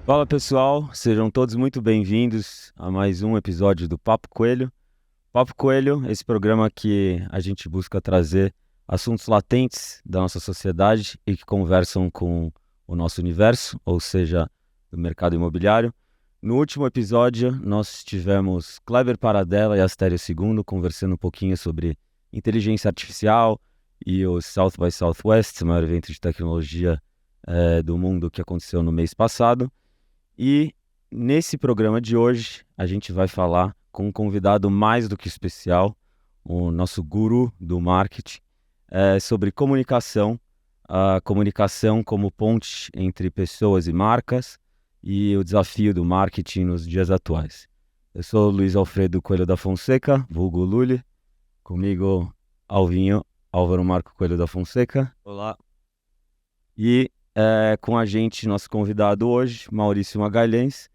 Fala pessoal, sejam todos muito bem-vindos a mais um episódio do Papo Coelho. Papo Coelho, esse programa que a gente busca trazer assuntos latentes da nossa sociedade e que conversam com o nosso universo, ou seja, do mercado imobiliário. No último episódio, nós tivemos Kleber Paradella e Astério Segundo conversando um pouquinho sobre inteligência artificial e o South by Southwest, o maior evento de tecnologia do mundo que aconteceu no mês passado. E nesse programa de hoje, a gente vai falar com um convidado mais do que especial, o nosso guru do marketing, sobre comunicação, a comunicação como ponte entre pessoas e marcas e o desafio do marketing nos dias atuais. Eu sou o Luiz Alfredo Coelho da Fonseca, vulgo Lully, comigo Alvinho Álvaro Marco Coelho da Fonseca. Olá. E com a gente, nosso convidado hoje, Maurício Magalhães,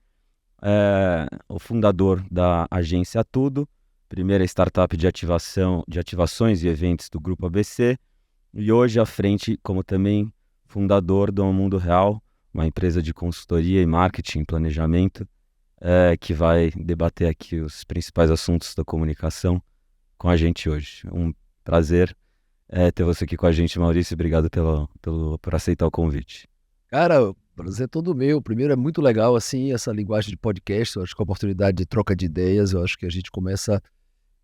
o fundador da agência Tudo, primeira startup de ativações e eventos do Grupo ABC, e hoje à frente como também fundador do Mundo Real, uma empresa de consultoria e marketing e planejamento, que vai debater aqui os principais assuntos da comunicação com a gente hoje. Um prazer ter você aqui com a gente, Maurício. Obrigado por aceitar o convite. Cara, o prazer é todo meu. Primeiro, é muito legal, assim, essa linguagem de podcast. Eu acho que a oportunidade de troca de ideias, eu acho que a gente começa...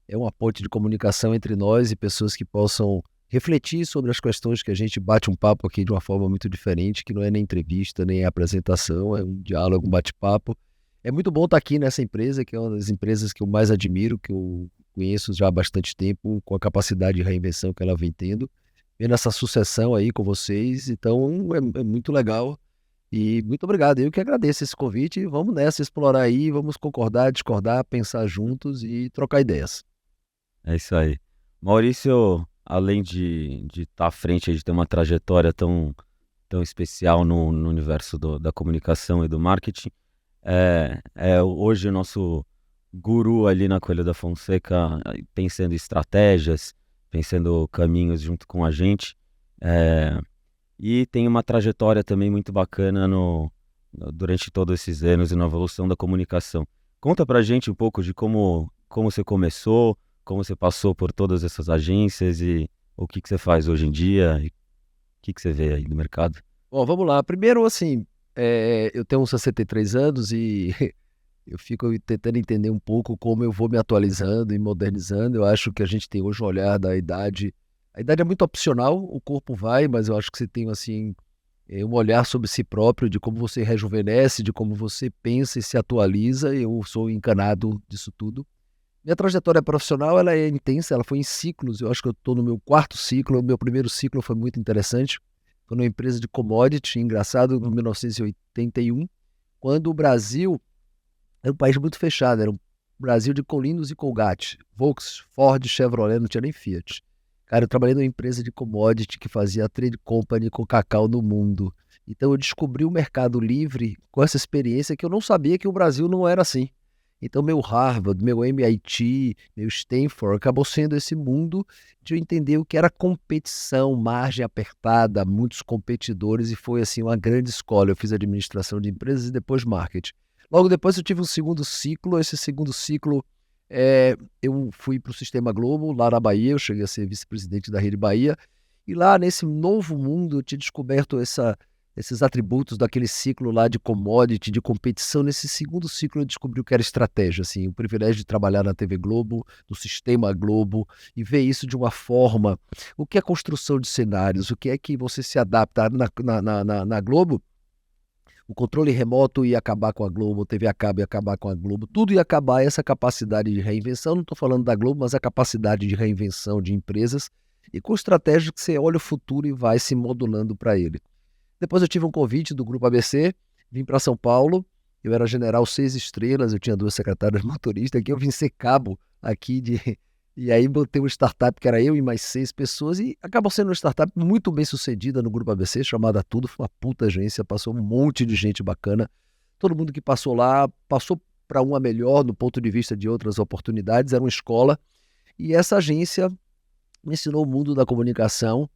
É uma ponte de comunicação entre nós e pessoas que possam refletir sobre as questões que a gente bate um papo aqui de uma forma muito diferente, que não é nem entrevista, nem apresentação, é um diálogo, um bate-papo. É muito bom estar aqui nessa empresa, que é uma das empresas que eu mais admiro, que eu conheço já há bastante tempo, com a capacidade de reinvenção que ela vem tendo. Vendo essa sucessão aí com vocês, então é muito legal. E muito obrigado, eu que agradeço esse convite. Vamos nessa, explorar aí, vamos concordar, discordar, pensar juntos e trocar ideias. É isso aí. Maurício, além de estar à frente, de ter uma trajetória tão especial no universo da comunicação e do marketing, é hoje o nosso guru ali na Coelho da Fonseca, pensando em estratégias, pensando caminhos junto com a gente. É, e tem uma trajetória também muito bacana durante todos esses anos e na evolução da comunicação. Conta pra gente um pouco de como você começou, como você passou por todas essas agências e o que você faz hoje em dia e o que você vê aí no mercado. Bom, vamos lá. Primeiro, assim, eu tenho uns 63 anos e eu fico tentando entender um pouco como eu vou me atualizando e modernizando. Eu acho que a gente tem hoje um olhar da idade. A idade é muito opcional, o corpo vai, mas eu acho que você tem, assim, um olhar sobre si próprio, de como você rejuvenesce, de como você pensa e se atualiza. Eu sou encanado disso tudo. Minha trajetória profissional, ela é intensa, ela foi em ciclos. Eu acho que eu estou no meu quarto ciclo. O meu primeiro ciclo foi muito interessante. Foi numa empresa de commodity, engraçado, em 1981, quando o Brasil era um país muito fechado, era um Brasil de Colinos e Colgate, Volks, Ford, Chevrolet, não tinha nem Fiat. Cara, eu trabalhei numa empresa de commodity que fazia trade company com cacau no mundo. Então eu descobri o mercado livre com essa experiência que eu não sabia que o Brasil não era assim. Então meu Harvard, meu MIT, meu Stanford acabou sendo esse mundo de eu entender o que era competição, margem apertada, muitos competidores, e foi assim uma grande escola. Eu fiz administração de empresas e depois marketing. Logo depois eu tive um segundo ciclo. Esse segundo ciclo, eu fui para o Sistema Globo, lá na Bahia. Eu cheguei a ser vice-presidente da Rede Bahia. E lá nesse novo mundo eu tinha descoberto esses atributos daquele ciclo lá de commodity, de competição. Nesse segundo ciclo eu descobri o que era estratégia, assim, o privilégio de trabalhar na TV Globo, no Sistema Globo, e ver isso de uma forma, o que é construção de cenários, o que é que você se adapta na Globo. O controle remoto ia acabar com a Globo, TV a cabo ia acabar com a Globo, tudo ia acabar. Essa capacidade de reinvenção, não estou falando da Globo, mas a capacidade de reinvenção de empresas, e com estratégia que você olha o futuro e vai se modulando para ele. Depois eu tive um convite do Grupo ABC, vim para São Paulo. Eu era general 6 estrelas, eu tinha 2 secretárias motoristas, aqui eu vim ser cabo aqui de... E aí botei uma startup que era eu e mais 6 pessoas, e acabou sendo uma startup muito bem sucedida no Grupo ABC, chamada Tudo. Foi uma puta agência, passou um monte de gente bacana. Todo mundo que passou lá, passou para uma melhor no ponto de vista de outras oportunidades, era uma escola. E essa agência me ensinou o mundo da comunicação.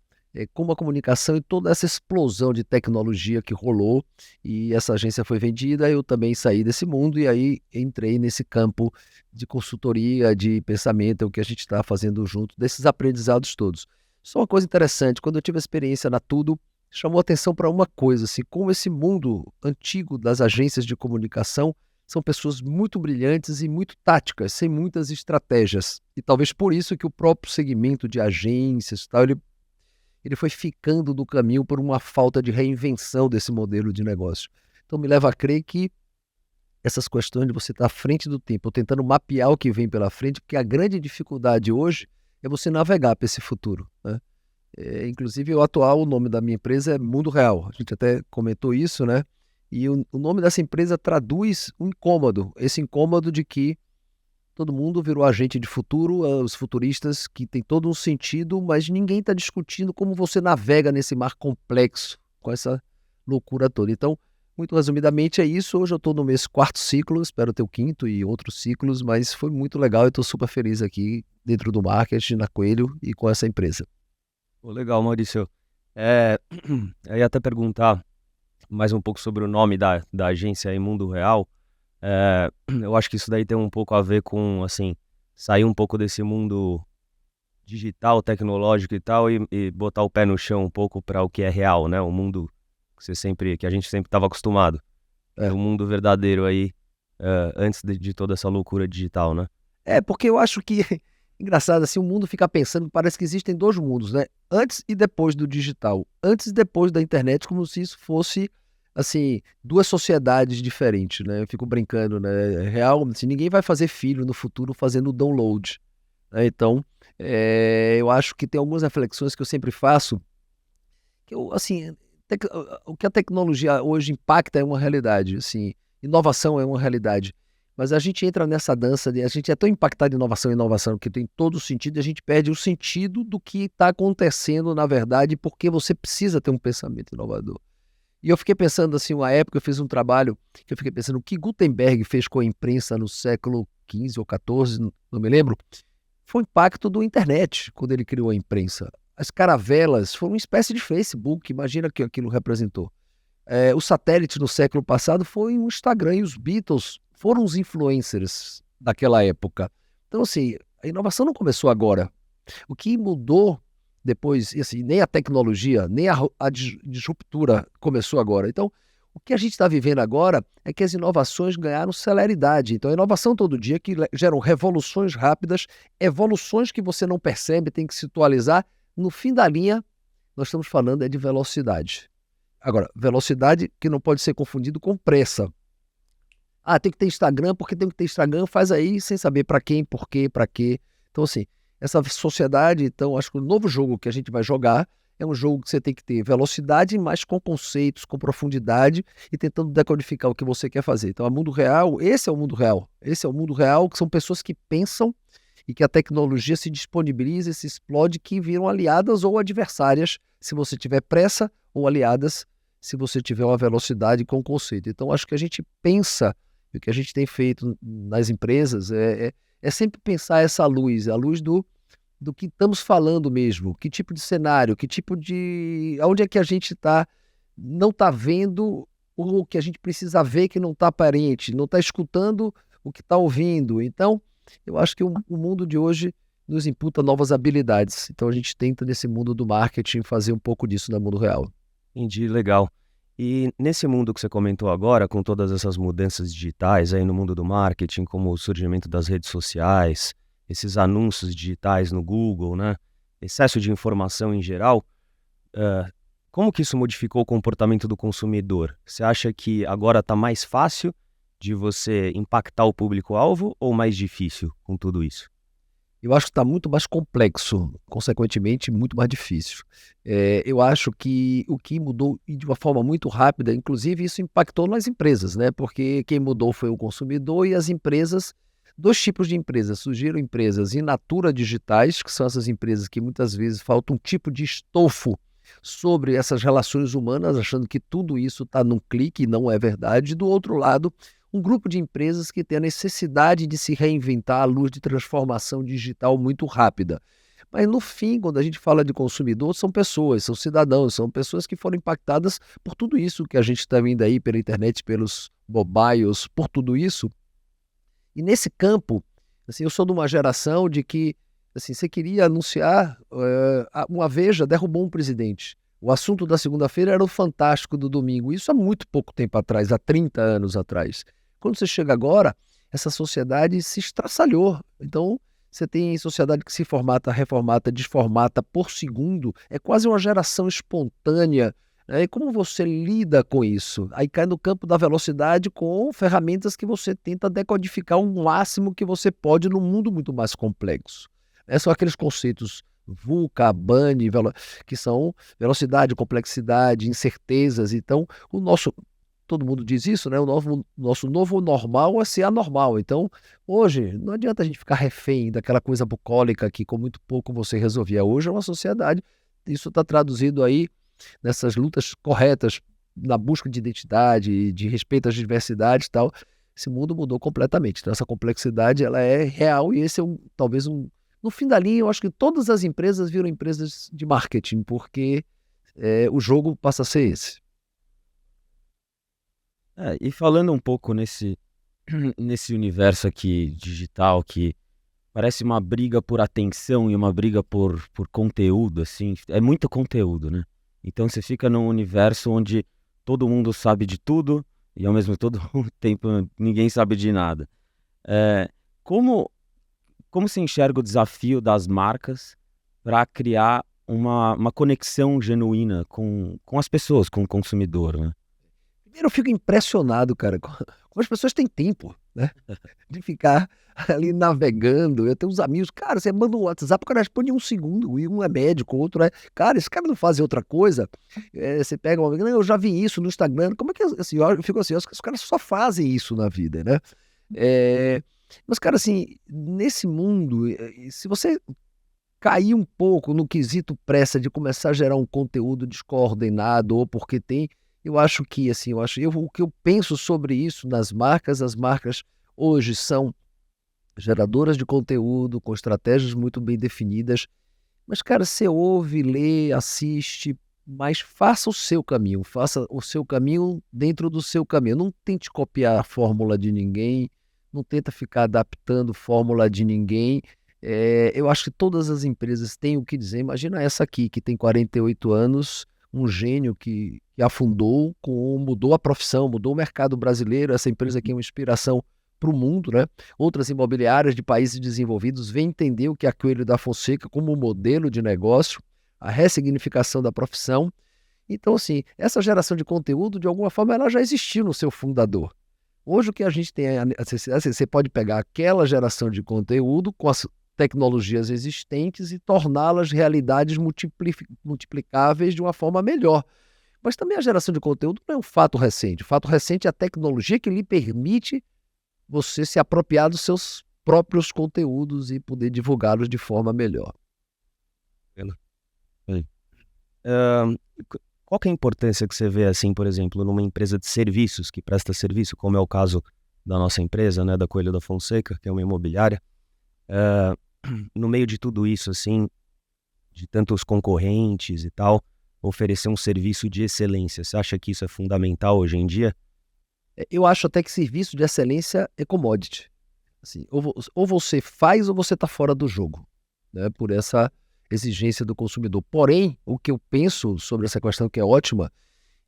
como a comunicação e toda essa explosão de tecnologia que rolou, e essa agência foi vendida, eu também saí desse mundo e aí entrei nesse campo de consultoria, de pensamento, é o que a gente está fazendo junto, desses aprendizados todos. Só uma coisa interessante, quando eu tive a experiência na Tudo, chamou atenção para uma coisa, assim, como esse mundo antigo das agências de comunicação são pessoas muito brilhantes e muito táticas, sem muitas estratégias. E talvez por isso que o próprio segmento de agências, e tal, ele foi ficando do caminho por uma falta de reinvenção desse modelo de negócio. Então me leva a crer que essas questões de você estar à frente do tempo, tentando mapear o que vem pela frente, porque a grande dificuldade hoje é você navegar para esse futuro, né? Inclusive, o nome da minha empresa é Mundo Real. A gente até comentou isso, né? E o nome dessa empresa traduz um incômodo, esse incômodo de que todo mundo virou agente de futuro, os futuristas, que tem todo um sentido, mas ninguém está discutindo como você navega nesse mar complexo, com essa loucura toda. Então, muito resumidamente é isso. Hoje eu estou no meu quarto ciclo, espero ter o quinto e outros ciclos, mas foi muito legal e estou super feliz aqui dentro do marketing, na Coelho e com essa empresa. Pô, legal, Maurício. É, eu ia até perguntar mais um pouco sobre o nome da agência aí, Mundo Real. Eu acho que isso daí tem um pouco a ver com, assim, sair um pouco desse mundo digital, tecnológico e tal, e botar o pé no chão um pouco para o que é real, né? O mundo que a gente sempre estava acostumado. É. O mundo verdadeiro aí, antes de toda essa loucura digital, né? Porque eu acho que, engraçado, assim, o mundo fica pensando, parece que existem dois mundos, né? Antes e depois do digital. Antes e depois da internet, como se isso fosse, assim, duas sociedades diferentes, né? Eu fico brincando, né? Real, assim, ninguém vai fazer filho no futuro fazendo download, né? Então, eu acho que tem algumas reflexões que eu sempre faço, que eu, assim, o que a tecnologia hoje impacta é uma realidade, assim, inovação é uma realidade. Mas a gente entra nessa dança, a gente é tão impactado em inovação, que tem todo o sentido, e a gente perde o sentido do que está acontecendo, na verdade, porque você precisa ter um pensamento inovador. E eu fiquei pensando assim, uma época eu fiz um trabalho, que eu fiquei pensando, o que Gutenberg fez com a imprensa no século XV ou XIV, não me lembro, foi o impacto do internet, quando ele criou a imprensa. As caravelas foram uma espécie de Facebook, imagina o que aquilo representou. O satélite no século passado foi o Instagram, e os Beatles foram os influencers daquela época. Então, assim, a inovação não começou agora. O que mudou depois, e assim, nem a tecnologia, nem a disruptura começou agora. Então, o que a gente está vivendo agora é que as inovações ganharam celeridade. Então, a inovação todo dia que geram revoluções rápidas, evoluções que você não percebe, tem que se atualizar. No fim da linha, nós estamos falando de velocidade. Agora, velocidade que não pode ser confundido com pressa. Tem que ter Instagram, porque tem que ter Instagram, faz aí sem saber para quem, por quê, para quê. Então, assim, essa sociedade, então, acho que o novo jogo que a gente vai jogar é um jogo que você tem que ter velocidade, mas com conceitos, com profundidade e tentando decodificar o que você quer fazer. Então, esse é o mundo real. Esse é o mundo real, que são pessoas que pensam e que a tecnologia se disponibiliza e se explode, que viram aliadas ou adversárias se você tiver pressa, ou aliadas se você tiver uma velocidade com conceito. Então, acho que a gente pensa, e o que a gente tem feito nas empresas é sempre pensar essa luz, a luz do que estamos falando mesmo, que tipo de cenário, onde é que a gente não está vendo o que a gente precisa ver que não está aparente, não está escutando o que está ouvindo. Então, eu acho que o mundo de hoje nos imputa novas habilidades. Então, a gente tenta, nesse mundo do marketing, fazer um pouco disso no mundo real. Entendi, legal. E nesse mundo que você comentou agora, com todas essas mudanças digitais aí no mundo do marketing, como o surgimento das redes sociais, esses anúncios digitais no Google, né? Excesso de informação em geral, como que isso modificou o comportamento do consumidor? Você acha que agora está mais fácil de você impactar o público-alvo ou mais difícil com tudo isso? Eu acho que está muito mais complexo, consequentemente, muito mais difícil. Eu acho que o que mudou e de uma forma muito rápida, inclusive isso impactou nas empresas, né? Porque quem mudou foi o consumidor e as empresas, dois tipos de empresas. Surgiram empresas in natura digitais, que são essas empresas que muitas vezes falta um tipo de estofo sobre essas relações humanas, achando que tudo isso está num clique e não é verdade. Do outro lado, um grupo de empresas que tem a necessidade de se reinventar à luz de transformação digital muito rápida. Mas no fim, quando a gente fala de consumidor, são pessoas, são cidadãos, são pessoas que foram impactadas por tudo isso que a gente está vendo aí pela internet, pelos mobiles, por tudo isso. E nesse campo, assim, eu sou de uma geração de que, assim, você queria anunciar, uma Veja derrubou um presidente. O assunto da segunda-feira era o Fantástico do domingo. Isso há muito pouco tempo atrás, há 30 anos atrás. Quando você chega agora, essa sociedade se estraçalhou. Então, você tem sociedade que se formata, reformata, desformata por segundo. É quase uma geração espontânea, né? E como você lida com isso? Aí cai no campo da velocidade com ferramentas que você tenta decodificar o máximo que você pode num mundo muito mais complexo. São aqueles conceitos VUCA, BANI, que são velocidade, complexidade, incertezas. Então, todo mundo diz isso, né? Nosso novo normal é ser anormal. Então, hoje, não adianta a gente ficar refém daquela coisa bucólica que com muito pouco você resolvia. Hoje é uma sociedade, isso está traduzido aí nessas lutas corretas na busca de identidade, de respeito às diversidades e tal. Esse mundo mudou completamente. Então, essa complexidade, ela é real e esse é talvez no fim da linha, eu acho que todas as empresas viram empresas de marketing, porque o jogo passa a ser esse. E falando um pouco nesse universo aqui digital que parece uma briga por atenção e uma briga por conteúdo, assim, é muito conteúdo, né? Então você fica num universo onde todo mundo sabe de tudo e ao mesmo todo tempo ninguém sabe de nada. É, como se enxerga o desafio das marcas para criar uma conexão genuína com as pessoas, com o consumidor, né? Primeiro, eu fico impressionado, cara, como as pessoas têm tempo, né? De ficar ali navegando. Eu tenho uns amigos, cara, você manda um WhatsApp, o cara responde em um segundo, e um é médico, o outro é. Cara, esse cara não faz outra coisa. Você pega uma. Não, eu já vi isso no Instagram. Como é que assim, eu fico assim, os caras só fazem isso na vida, né? Mas, cara, assim, nesse mundo, se você cair um pouco no quesito pressa de começar a gerar um conteúdo descoordenado ou porque tem, eu acho que, assim, o que eu penso sobre isso nas marcas, as marcas hoje são geradoras de conteúdo com estratégias muito bem definidas, mas, cara, você ouve, lê, assiste, mas faça o seu caminho dentro do seu caminho. Não tente copiar a fórmula de ninguém, não tenta ficar adaptando fórmula de ninguém. Eu acho que todas as empresas têm o que dizer. Imagina essa aqui, que tem 48 anos, um gênio que afundou, mudou a profissão, mudou o mercado brasileiro. Essa empresa aqui é uma inspiração para o mundo, né? Outras imobiliárias de países desenvolvidos vêm entender o que é a Coelho da Fonseca como modelo de negócio, a ressignificação da profissão. Então, assim, essa geração de conteúdo, de alguma forma, ela já existiu no seu fundador. Hoje o que a gente tem, você pode pegar aquela geração de conteúdo com as tecnologias existentes e torná-las realidades multiplicáveis de uma forma melhor. Mas também a geração de conteúdo não é um fato recente. O fato recente é a tecnologia que lhe permite você se apropriar dos seus próprios conteúdos e poder divulgá-los de forma melhor. Qual que é a importância que você vê, assim, por exemplo, numa empresa de serviços que presta serviço, como é o caso da nossa empresa, né, da Coelho da Fonseca, que é uma imobiliária, no meio de tudo isso, assim, de tantos concorrentes e tal, oferecer um serviço de excelência? Você acha que isso é fundamental hoje em dia? Eu acho até que serviço de excelência é commodity. Assim, ou você faz ou você está fora do jogo, né, por essa exigência do consumidor. Porém, o que eu penso sobre essa questão que é ótima,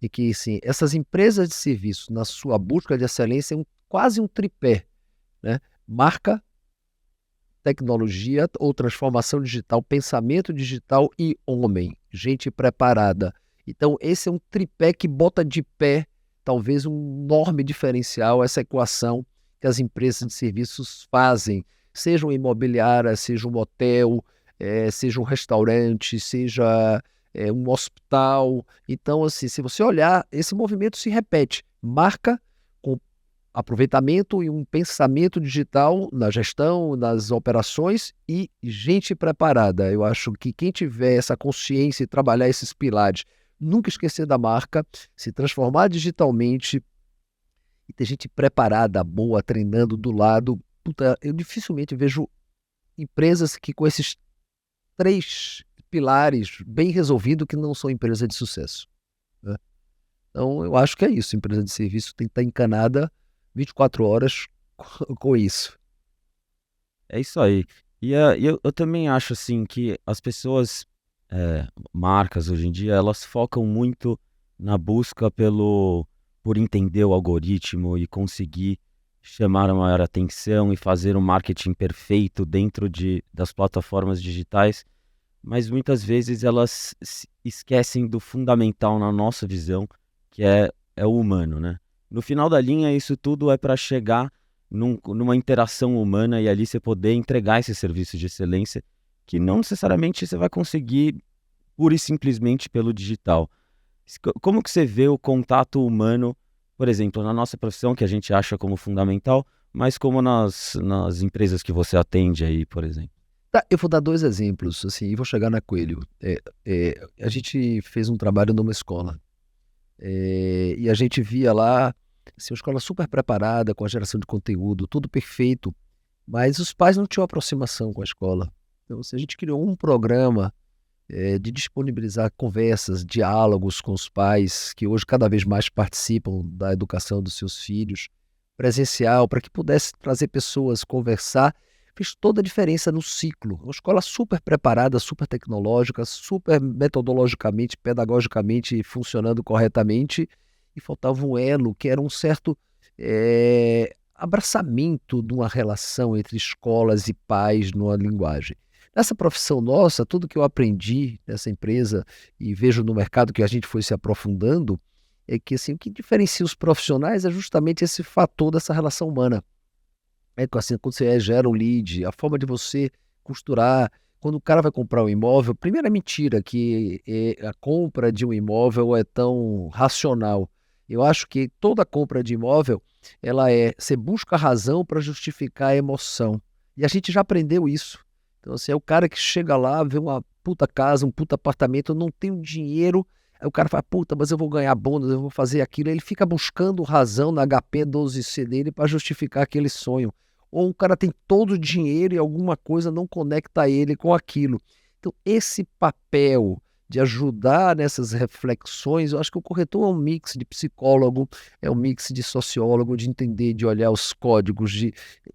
é que assim, essas empresas de serviço, na sua busca de excelência, é quase um tripé, né? Marca, tecnologia ou transformação digital, pensamento digital e homem, gente preparada. Então, esse é um tripé que bota de pé, talvez, um enorme diferencial, essa equação que as empresas de serviços fazem, seja uma imobiliária, seja um hotel, seja um restaurante, seja um hospital. Então, assim, se você olhar, esse movimento se repete. Marca com aproveitamento e um pensamento digital na gestão, nas operações e gente preparada. Eu acho que quem tiver essa consciência e trabalhar esses pilares, nunca esquecer da marca, se transformar digitalmente e ter gente preparada, boa, treinando do lado. Puta, eu dificilmente vejo empresas que com esses 3 pilares bem resolvidos que não são empresa de sucesso, né. Então eu acho que é isso, empresa de serviço tem que estar encanada 24 horas com isso. É isso aí. E eu também acho, assim, que as pessoas, marcas hoje em dia, elas focam muito na busca por entender o algoritmo e conseguir chamar a maior atenção e fazer um marketing perfeito dentro das plataformas digitais, mas muitas vezes elas se esquecem do fundamental na nossa visão, que é o humano, né. No final da linha, isso tudo é para chegar numa interação humana e ali você poder entregar esse serviço de excelência, que não necessariamente você vai conseguir pura e simplesmente pelo digital. Como que você vê o contato humano, por exemplo, na nossa profissão, que a gente acha como fundamental, mas como nas empresas que você atende aí, por exemplo? Tá, eu vou dar 2 exemplos, assim, e vou chegar na Coelho. A gente fez um trabalho numa escola, e a gente via lá, assim, uma escola super preparada com a geração de conteúdo, tudo perfeito, mas os pais não tinham aproximação com a escola. Então, assim, a gente criou um programa, de disponibilizar conversas, diálogos com os pais, que hoje cada vez mais participam da educação dos seus filhos, presencial, para que pudesse trazer pessoas, conversar, fez toda a diferença no ciclo. Uma escola super preparada, super tecnológica, super metodologicamente, pedagogicamente funcionando corretamente, e faltava um elo que era um certo abraçamento de uma relação entre escolas e pais numa linguagem. Nessa profissão nossa, tudo que eu aprendi nessa empresa e vejo no mercado que a gente foi se aprofundando, é que assim, o que diferencia os profissionais é justamente esse fator dessa relação humana. É que assim, quando você gera um lead, a forma de você costurar, quando o cara vai comprar um imóvel, primeiro é mentira que a compra de um imóvel é tão racional. Eu acho que toda compra de imóvel, você busca a razão para justificar a emoção. E a gente já aprendeu isso. Então, assim, é o cara que chega lá, vê uma puta casa, um puta apartamento, não tem o dinheiro, aí o cara fala, puta, mas eu vou ganhar bônus, eu vou fazer aquilo. Ele fica buscando razão na HP 12C dele para justificar aquele sonho. Ou o cara tem todo o dinheiro e alguma coisa não conecta ele com aquilo. Então, esse papel de ajudar nessas reflexões, eu acho que o corretor é um mix de psicólogo, é um mix de sociólogo, de entender, de olhar os códigos,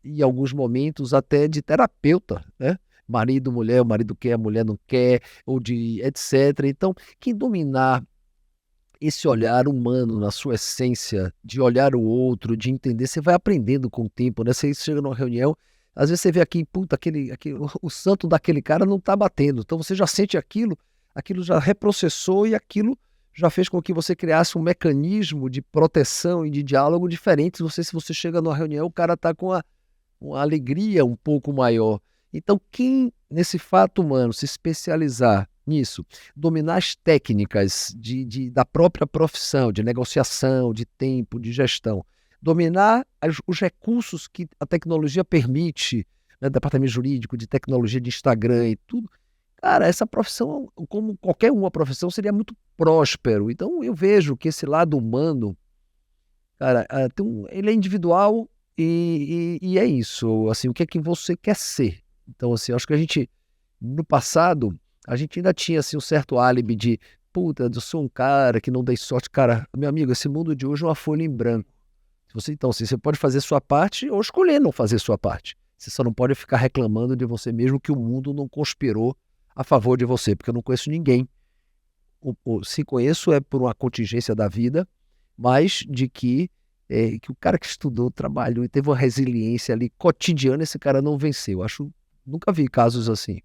em alguns momentos até de terapeuta, né? Marido, mulher, o marido quer, a mulher não quer, ou de etc. Então, quem dominar esse olhar humano na sua essência, de olhar o outro, de entender, você vai aprendendo com o tempo, né? Você chega numa reunião, às vezes você vê aqui, puta, o santo daquele cara não tá batendo. Então você já sente aquilo, aquilo já reprocessou e aquilo já fez com que você criasse um mecanismo de proteção e de diálogo diferente. Se você chega numa reunião, o cara tá com uma alegria um pouco maior. Então, quem nesse fato humano se especializar nisso, dominar as técnicas da própria profissão, de negociação, de tempo, de gestão, dominar os recursos que a tecnologia permite, né, departamento jurídico, de tecnologia de Instagram e tudo, cara, essa profissão, como qualquer uma profissão, seria muito próspero. Então, eu vejo que esse lado humano, cara, ele é individual e é isso, assim, o que é que você quer ser? Então, assim, eu acho que no passado, a gente ainda tinha, assim, um certo álibi de: "Puta, eu sou um cara que não dei sorte". Cara, meu amigo, esse mundo de hoje é uma folha em branco. Então, assim, você pode fazer sua parte ou escolher não fazer sua parte. Você só não pode ficar reclamando de você mesmo que o mundo não conspirou a favor de você, porque eu não conheço ninguém. Se conheço é por uma contingência da vida, mas de que o cara que estudou, trabalhou e teve uma resiliência ali cotidiana, esse cara não venceu. Nunca vi casos assim.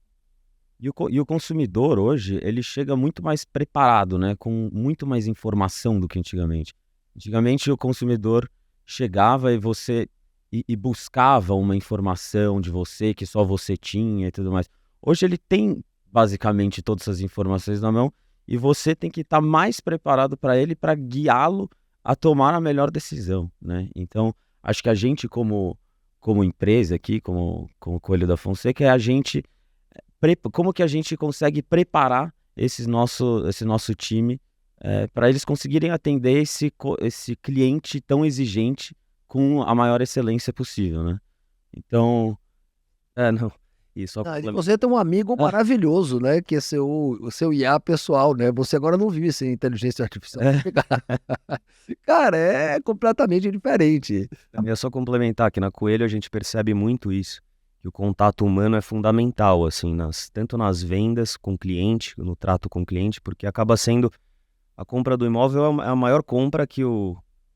E o consumidor hoje, ele chega muito mais preparado, né, com muito mais informação do que antigamente. Antigamente o consumidor chegava e buscava uma informação de você que só você tinha e tudo mais. Hoje ele tem basicamente todas essas informações na mão e você tem que estar mais preparado para ele, para guiá-lo a tomar a melhor decisão, né. Então, acho que a gente como empresa aqui, como Coelho da Fonseca, é a gente como que a gente consegue preparar esse nosso time, para eles conseguirem atender esse cliente tão exigente com a maior excelência possível, né. Então É, não. E só E você tem um amigo maravilhoso, né? Que é o seu IA pessoal, né? Você agora não vive sem inteligência artificial. Cara, é completamente diferente. Eu ia só complementar que na Coelho a gente percebe muito isso, que o contato humano é fundamental, assim, tanto nas vendas com o cliente, no trato com o cliente, porque acaba sendo a compra do imóvel é a maior compra que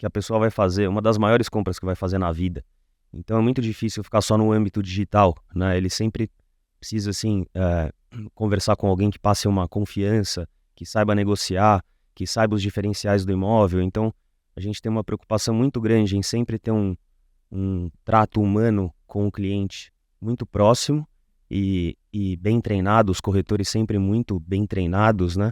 a pessoa vai fazer, uma das maiores compras que vai fazer na vida. Então é muito difícil ficar só no âmbito digital, né? Ele sempre precisa, assim, conversar com alguém que passe uma confiança, que saiba negociar, que saiba os diferenciais do imóvel. Então a gente tem uma preocupação muito grande em sempre ter um trato humano com o cliente muito próximo e bem treinado, os corretores sempre muito bem treinados, né?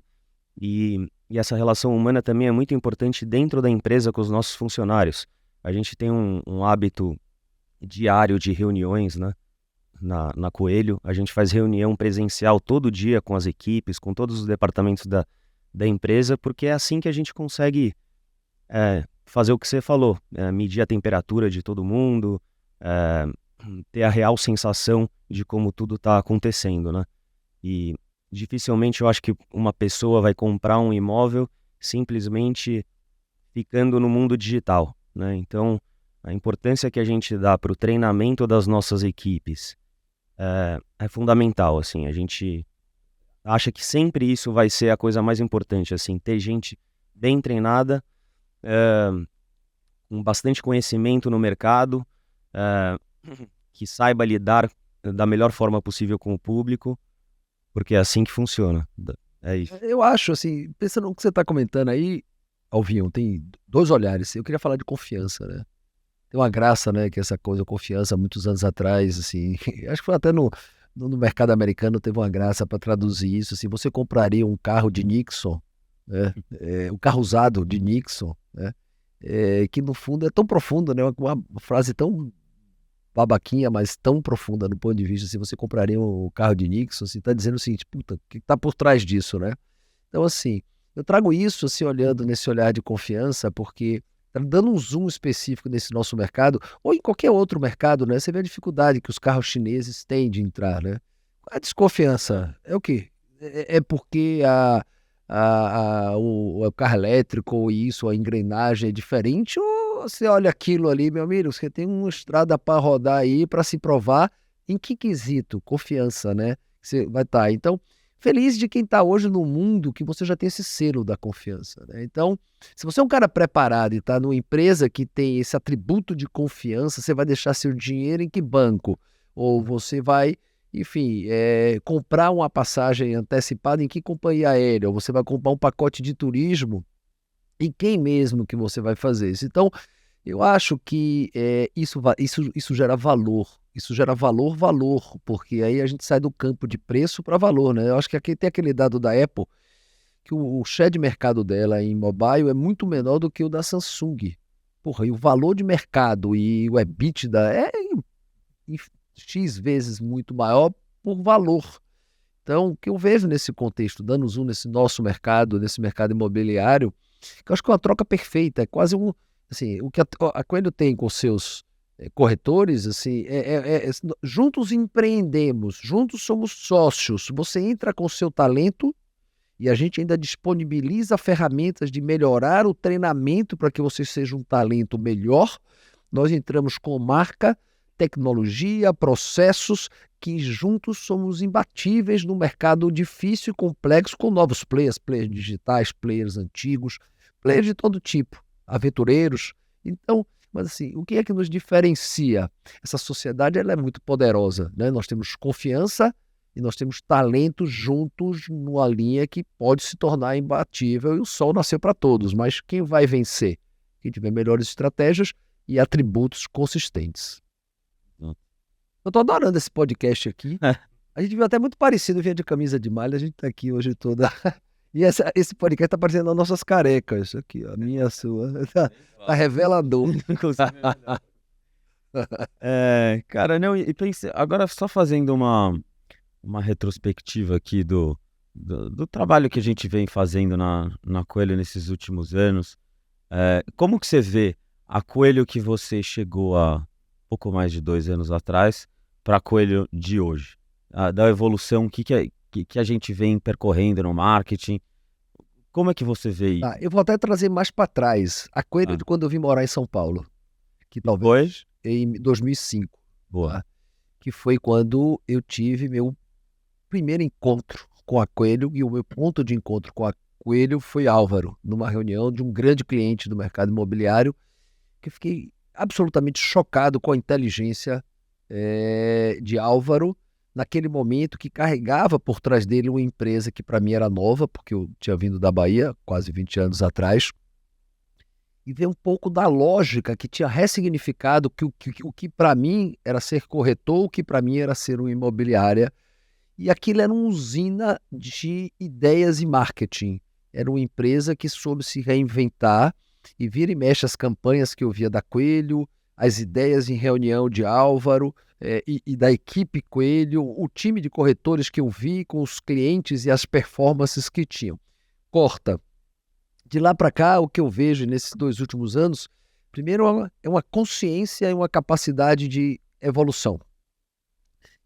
E essa relação humana também é muito importante dentro da empresa com os nossos funcionários. A gente tem um hábito diário de reuniões, né? Na Coelho, a gente faz reunião presencial todo dia com as equipes, com todos os departamentos da empresa, porque é assim que a gente consegue fazer o que você falou, medir a temperatura de todo mundo, ter a real sensação de como tudo está acontecendo, né? E dificilmente eu acho que uma pessoa vai comprar um imóvel simplesmente ficando no mundo digital, né? Então, a importância que a gente dá para o treinamento das nossas equipes é fundamental, assim. A gente acha que sempre isso vai ser a coisa mais importante, assim, ter gente bem treinada, com bastante conhecimento no mercado, que saiba lidar da melhor forma possível com o público, porque é assim que funciona. É isso. Eu acho, assim, pensando no que você está comentando aí, Alvinho, tem dois olhares. Eu queria falar de confiança, né? Tem uma graça, né, que essa coisa, confiança, muitos anos atrás, assim, acho que foi até no mercado americano teve uma graça para traduzir isso, assim, você compraria um carro de Nixon, né, um carro usado de Nixon, né, que no fundo é tão profundo, né, uma frase tão babaquinha, mas tão profunda do ponto de vista, se você compraria um carro de Nixon, você está dizendo o seguinte, puta, o que está por trás disso, né? Então, assim, eu trago isso, assim, olhando nesse olhar de confiança, porque dando um zoom específico nesse nosso mercado, ou em qualquer outro mercado, né? Você vê a dificuldade que os carros chineses têm de entrar, né? A desconfiança é o quê? É porque o carro elétrico ou isso, a engrenagem é diferente, ou você olha aquilo ali, meu amigo, você tem uma estrada para rodar aí, para se provar em que quesito? Confiança, né? Você vai estar. Então, feliz de quem está hoje no mundo que você já tem esse selo da confiança, né? Então, se você é um cara preparado e está numa empresa que tem esse atributo de confiança, você vai deixar seu dinheiro em que banco? Ou você vai, enfim, comprar uma passagem antecipada em que companhia aérea? Ou você vai comprar um pacote de turismo? Em quem mesmo que você vai fazer isso? Então, eu acho que isso gera valor. Isso gera valor, porque aí a gente sai do campo de preço para valor, né? Eu acho que aqui tem aquele dado da Apple, que o share de mercado dela em mobile é muito menor do que o da Samsung. Porra, e o valor de mercado e o EBITDA é em X vezes muito maior por valor. Então, o que eu vejo nesse contexto, dando zoom nesse nosso mercado, nesse mercado imobiliário, que eu acho que é uma troca perfeita, é quase assim, o que a Coelho tem com seus corretores, assim, juntos empreendemos, juntos somos sócios, você entra com o seu talento e a gente ainda disponibiliza ferramentas de melhorar o treinamento para que você seja um talento melhor, nós entramos com marca, tecnologia, processos, que juntos somos imbatíveis no mercado difícil e complexo com novos players digitais, players antigos, players de todo tipo, aventureiros. Então, mas assim, o que é que nos diferencia? Essa sociedade ela é muito poderosa, né? Nós temos confiança e nós temos talentos juntos numa linha que pode se tornar imbatível e o sol nasceu para todos, mas quem vai vencer? Quem tiver melhores estratégias e atributos consistentes. Eu tô adorando esse podcast aqui. A gente viu até muito parecido, vinha de camisa de malha, a gente tá aqui hoje toda. E esse podcast tá parecendo as nossas carecas. Aqui, ó, a minha, a sua. Tá revelador. Cara, não, e pensei, agora só fazendo uma retrospectiva aqui do trabalho que a gente vem fazendo na Coelho nesses últimos anos, como que você vê a Coelho que você chegou há pouco mais de 2 anos atrás para a Coelho de hoje? da evolução, que a gente vem percorrendo no marketing. Como é que você vê isso? Eu vou até trazer mais para trás. A Coelho de quando eu vim morar em São Paulo, que talvez em 2005. Boa. Tá? Que foi quando eu tive meu primeiro encontro com a Coelho, e o meu ponto de encontro com a Coelho foi Álvaro, numa reunião de um grande cliente do mercado imobiliário, que eu fiquei absolutamente chocado com a inteligência de Álvaro, naquele momento, que carregava por trás dele uma empresa que para mim era nova, porque eu tinha vindo da Bahia quase 20 anos atrás, e ver um pouco da lógica que tinha ressignificado o que para mim era ser corretor, o que para mim era ser uma imobiliária. E aquilo era uma usina de ideias e marketing. Era uma empresa que soube se reinventar, e vira e mexe as campanhas que eu via da Coelho, as ideias em reunião de Álvaro e da equipe Coelho, o time de corretores que eu vi com os clientes e as performances que tinham. Corta. De lá para cá, o que eu vejo nesses 2 últimos anos, primeiro é uma consciência e uma capacidade de evolução,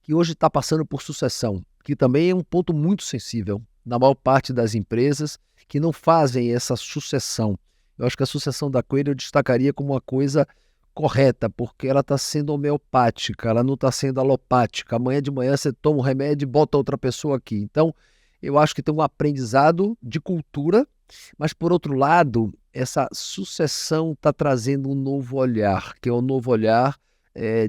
que hoje está passando por sucessão, que também é um ponto muito sensível na maior parte das empresas que não fazem essa sucessão. Eu acho que a sucessão da Coelho eu destacaria como uma coisa correta, porque ela está sendo homeopática, ela não está sendo alopática. Amanhã de manhã você toma um remédio e bota outra pessoa aqui. Então, eu acho que tem um aprendizado de cultura, mas, por outro lado, essa sucessão está trazendo um novo olhar, que é um novo olhar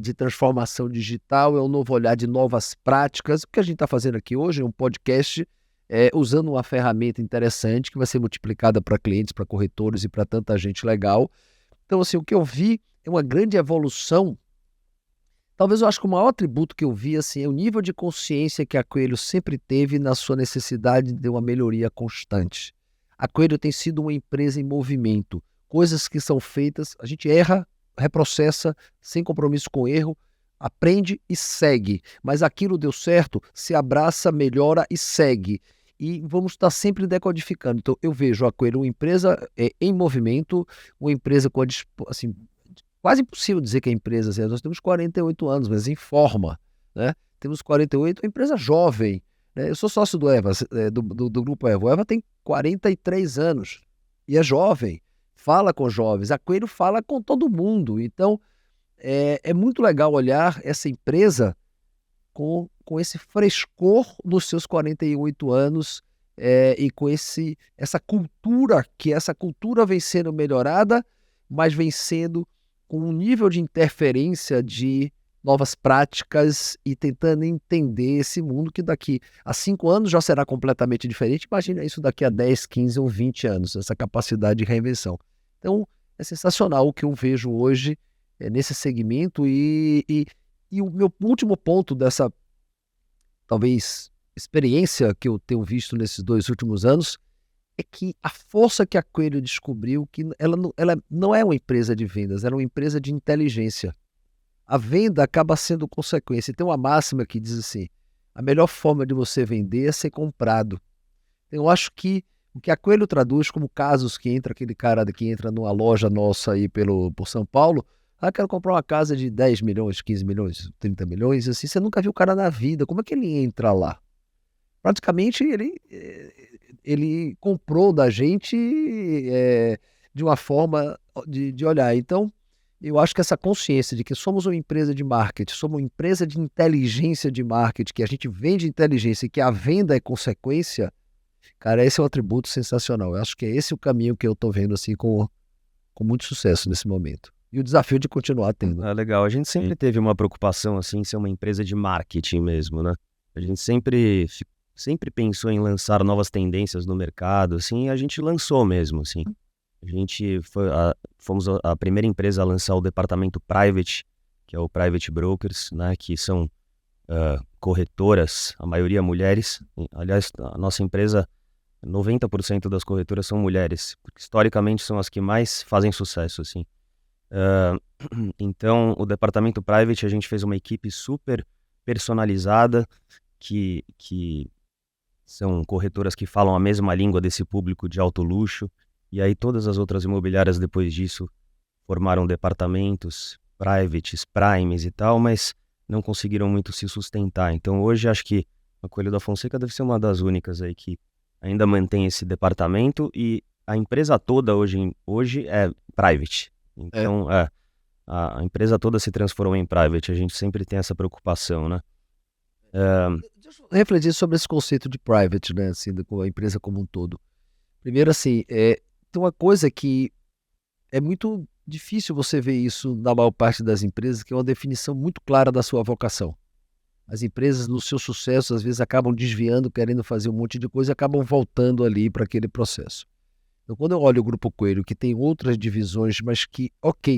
de transformação digital, é um novo olhar de novas práticas. O que a gente está fazendo aqui hoje é um podcast usando uma ferramenta interessante que vai ser multiplicada para clientes, para corretores e para tanta gente legal. Então, assim, o que eu vi é uma grande evolução. Talvez eu acho que o maior atributo que eu vi assim, é o nível de consciência que a Coelho sempre teve na sua necessidade de uma melhoria constante. A Coelho tem sido uma empresa em movimento. Coisas que são feitas, a gente erra, reprocessa, sem compromisso com erro, aprende e segue. Mas aquilo deu certo, se abraça, melhora e segue. E vamos estar sempre decodificando. Então, eu vejo a Coelho uma empresa em movimento, uma empresa com assim, quase impossível dizer que é empresa. Assim, nós temos 48 anos, mas em forma, né? Temos 48, uma empresa jovem. Eu sou sócio do EVA, do Grupo EVA. O EVA tem 43 anos e é jovem, fala com jovens. A Coelho fala com todo mundo. Então, é muito legal olhar essa empresa com esse frescor nos seus 48 anos e com essa cultura, que essa cultura vem sendo melhorada, mas vem sendo com um nível de interferência de novas práticas e tentando entender esse mundo que daqui a 5 anos já será completamente diferente. Imagina isso daqui a 10, 15 ou 20 anos, essa capacidade de reinvenção. Então, é sensacional o que eu vejo hoje nesse segmento e o meu último ponto dessa, talvez, experiência que eu tenho visto nesses 2 últimos anos é que a força que a Coelho descobriu, que ela não é uma empresa de vendas, ela é uma empresa de inteligência. A venda acaba sendo consequência. Tem uma máxima que diz assim: a melhor forma de você vender é ser comprado. Eu acho que o que a Coelho traduz como casos que entra aquele cara que entra numa loja nossa aí por São Paulo, quero comprar uma casa de 10 milhões, 15 milhões, 30 milhões, assim, você nunca viu o cara na vida, como é que ele entra lá? Praticamente ele comprou da gente de uma forma de olhar. Então, eu acho que essa consciência de que somos uma empresa de marketing, somos uma empresa de inteligência de marketing, que a gente vende inteligência e que a venda é consequência, cara, esse é um atributo sensacional. Eu acho que é esse o caminho que eu estou vendo assim com muito sucesso nesse momento. E o desafio de continuar tendo. Legal. A gente sempre teve uma preocupação assim, em ser uma empresa de marketing mesmo, né? A gente sempre pensou em lançar novas tendências no mercado, assim, e a gente lançou mesmo, assim. A gente fomos a primeira empresa a lançar o departamento Private, que é o Private Brokers, né, que são corretoras, a maioria mulheres. Aliás, a nossa empresa, 90% das corretoras são mulheres, porque historicamente são as que mais fazem sucesso, assim. Então, o departamento Private, a gente fez uma equipe super personalizada, que são corretoras que falam a mesma língua desse público de alto luxo. E aí todas as outras imobiliárias depois disso formaram departamentos, privates, primes e tal, mas não conseguiram muito se sustentar. Então hoje acho que a Coelho da Fonseca deve ser uma das únicas aí que ainda mantém esse departamento, e a empresa toda hoje é private. Então a empresa toda se transformou em private, a gente sempre tem essa preocupação, né? Deixa eu refletir sobre esse conceito de private, né, assim, com a empresa como um todo. Primeiro, assim, tem uma coisa que é muito difícil você ver isso na maior parte das empresas, que é uma definição muito clara da sua vocação. As empresas, no seu sucesso, às vezes acabam desviando, querendo fazer um monte de coisa e acabam voltando ali para aquele processo. Então, quando eu olho o Grupo Coelho, que tem outras divisões, mas que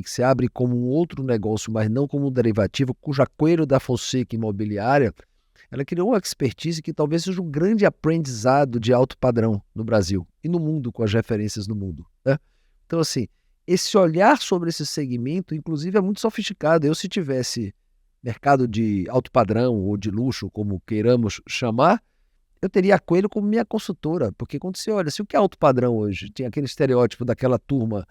se abre como um outro negócio, mas não como um derivativo, cuja Coelho da Fonseca Imobiliária, ela criou uma expertise que talvez seja um grande aprendizado de alto padrão no Brasil e no mundo, com as referências no mundo, né? Então, assim, esse olhar sobre esse segmento, inclusive, é muito sofisticado. Se tivesse mercado de alto padrão ou de luxo, como queiramos chamar, eu teria a Coelho como minha consultora, porque quando você olha, se o que é alto padrão hoje, tem aquele estereótipo daquela turma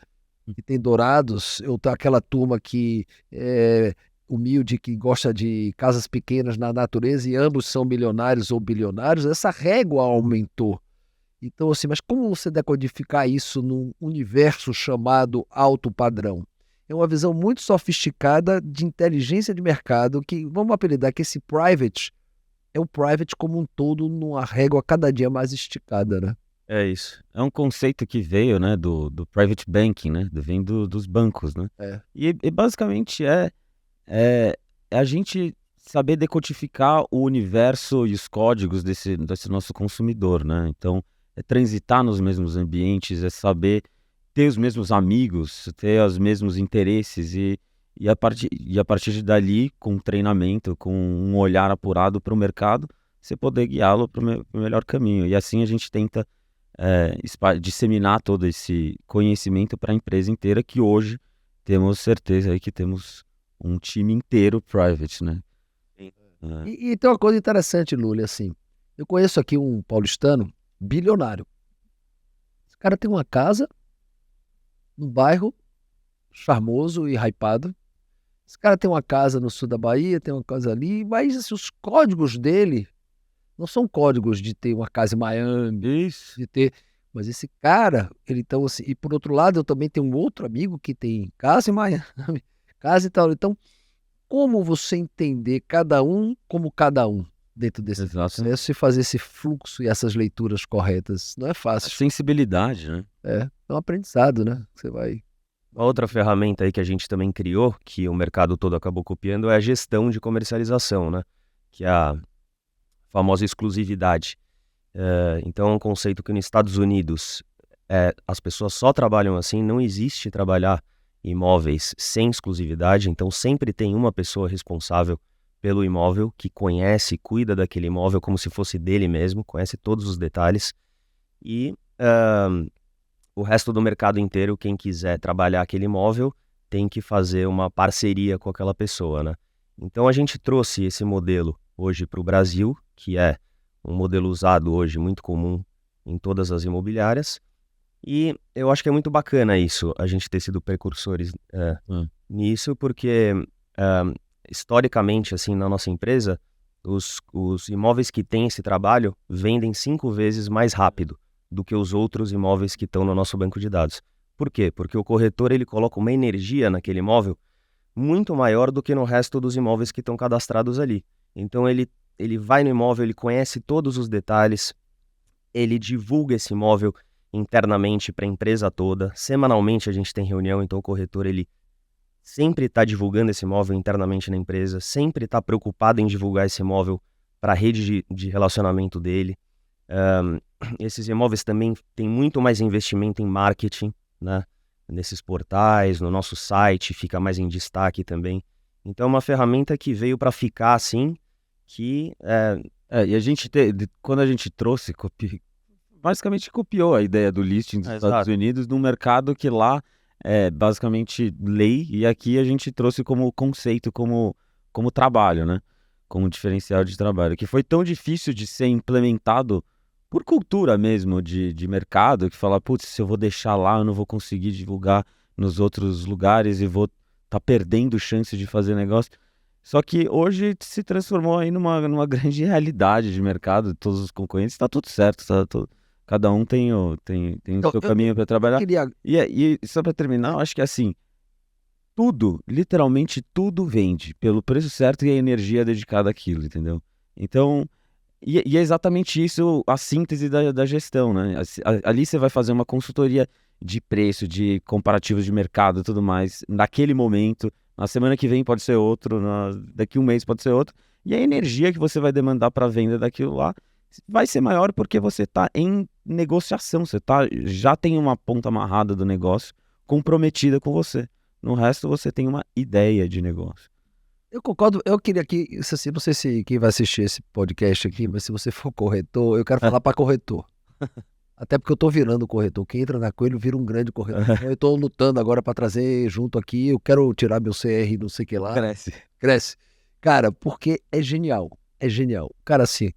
que tem dourados, ou aquela turma que é humilde, que gosta de casas pequenas na natureza e ambos são milionários ou bilionários, essa régua aumentou. Então, assim, mas como você decodificar isso num universo chamado alto padrão? É uma visão muito sofisticada de inteligência de mercado que, vamos apelidar que esse private é o private como um todo, numa régua cada dia mais esticada, né? É isso. É um conceito que veio, né, do private banking, né, vem dos bancos, né? E basicamente é a gente saber decodificar o universo e os códigos desse nosso consumidor, né? Então, é transitar nos mesmos ambientes, é saber ter os mesmos amigos, ter os mesmos interesses e a partir de dali, com treinamento, com um olhar apurado para o mercado, você poder guiá-lo para o melhor caminho. E assim a gente tenta disseminar todo esse conhecimento para a empresa inteira, que hoje temos certeza aí que temos um time inteiro private, né? E tem uma coisa interessante, Lula, assim, eu conheço aqui um paulistano bilionário. Esse cara tem uma casa num bairro charmoso e hypado. Esse cara tem uma casa no sul da Bahia, tem uma casa ali, mas assim, os códigos dele não são códigos de ter uma casa em Miami, Isso. de ter... Mas esse cara, ele então assim... E por outro lado, eu também tenho um outro amigo que tem casa em Miami, casa e tal. Então, como você entender cada um como cada um dentro desse processo e fazer esse fluxo e essas leituras corretas? Não é A fácil. sensibilidade, né? É um aprendizado, né? Você vai... Uma outra ferramenta aí que a gente também criou, que o mercado todo acabou copiando, é a gestão de comercialização, né? Que é a famosa exclusividade. Então é um conceito que nos Estados Unidos as pessoas só trabalham assim, não existe trabalhar imóveis sem exclusividade, então sempre tem uma pessoa responsável pelo imóvel, que conhece, cuida daquele imóvel como se fosse dele mesmo, conhece todos os detalhes, e o resto do mercado inteiro, quem quiser trabalhar aquele imóvel, tem que fazer uma parceria com aquela pessoa, né? Então a gente trouxe esse modelo hoje para o Brasil, que é um modelo usado hoje, muito comum em todas as imobiliárias, e eu acho que é muito bacana isso, a gente ter sido precursores nisso, porque historicamente, assim, na nossa empresa, os imóveis que têm esse trabalho vendem 5 vezes mais rápido do que os outros imóveis que estão no nosso banco de dados. Por quê? Porque o corretor ele coloca uma energia naquele imóvel muito maior do que no resto dos imóveis que estão cadastrados ali. Então ele vai no imóvel, ele conhece todos os detalhes, ele divulga esse imóvel internamente para a empresa toda. Semanalmente a gente tem reunião, então o corretor ele sempre está divulgando esse imóvel internamente na empresa, sempre está preocupado em divulgar esse imóvel para a rede de relacionamento dele. Esses imóveis também têm muito mais investimento em marketing, né? Nesses portais, no nosso site, fica mais em destaque também. Então é uma ferramenta que veio para ficar assim, que... E a gente, quando a gente trouxe, basicamente copiou a ideia do listing dos Estados Unidos num mercado que lá é basicamente lei, e aqui a gente trouxe como conceito, como trabalho, né? Como diferencial de trabalho, que foi tão difícil de ser implementado por cultura mesmo de mercado, que fala, putz, se eu vou deixar lá, eu não vou conseguir divulgar nos outros lugares e vou estar perdendo chance de fazer negócio. Só que hoje se transformou aí numa grande realidade de mercado, todos os concorrentes, está tudo certo, cada um tem o Então, seu eu caminho para trabalhar. queria. E só para terminar, eu acho que assim, tudo, literalmente tudo vende pelo preço certo e a energia dedicada àquilo, entendeu? Então, e é exatamente isso a síntese da gestão, né? Ali você vai fazer uma consultoria de preço, de comparativos de mercado e tudo mais, naquele momento, na semana que vem pode ser outro, daqui um mês pode ser outro, e a energia que você vai demandar para a venda daquilo lá vai ser maior porque você está em negociação, já tem uma ponta amarrada do negócio comprometida com você. No resto, você tem uma ideia de negócio. Eu concordo, eu queria que, assim, não sei se quem vai assistir esse podcast aqui, mas se você for corretor, eu quero falar para corretor. Até porque eu tô virando corretor. Quem entra na Coelho vira um grande corretor. Então, eu tô lutando agora para trazer junto aqui. Eu quero tirar meu CR, não sei o que lá. Cresce. Cresce. Cara, porque é genial. É genial. Cara, assim,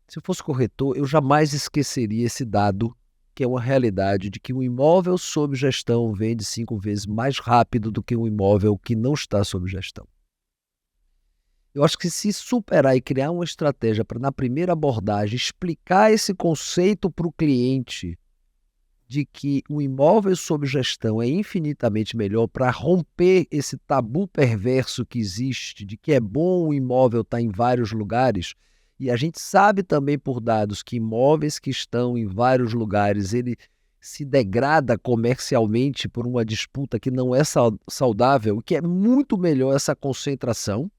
se eu fosse corretor, eu jamais esqueceria esse dado, que é uma realidade, de que um imóvel sob gestão vende 5 vezes mais rápido do que um imóvel que não está sob gestão. Eu acho que se superar e criar uma estratégia para, na primeira abordagem, explicar esse conceito para o cliente de que o imóvel sob gestão é infinitamente melhor, para romper esse tabu perverso que existe de que é bom o imóvel estar em vários lugares, e a gente sabe também por dados que imóveis que estão em vários lugares, ele se degrada comercialmente por uma disputa que não é saudável, que é muito melhor essa concentração.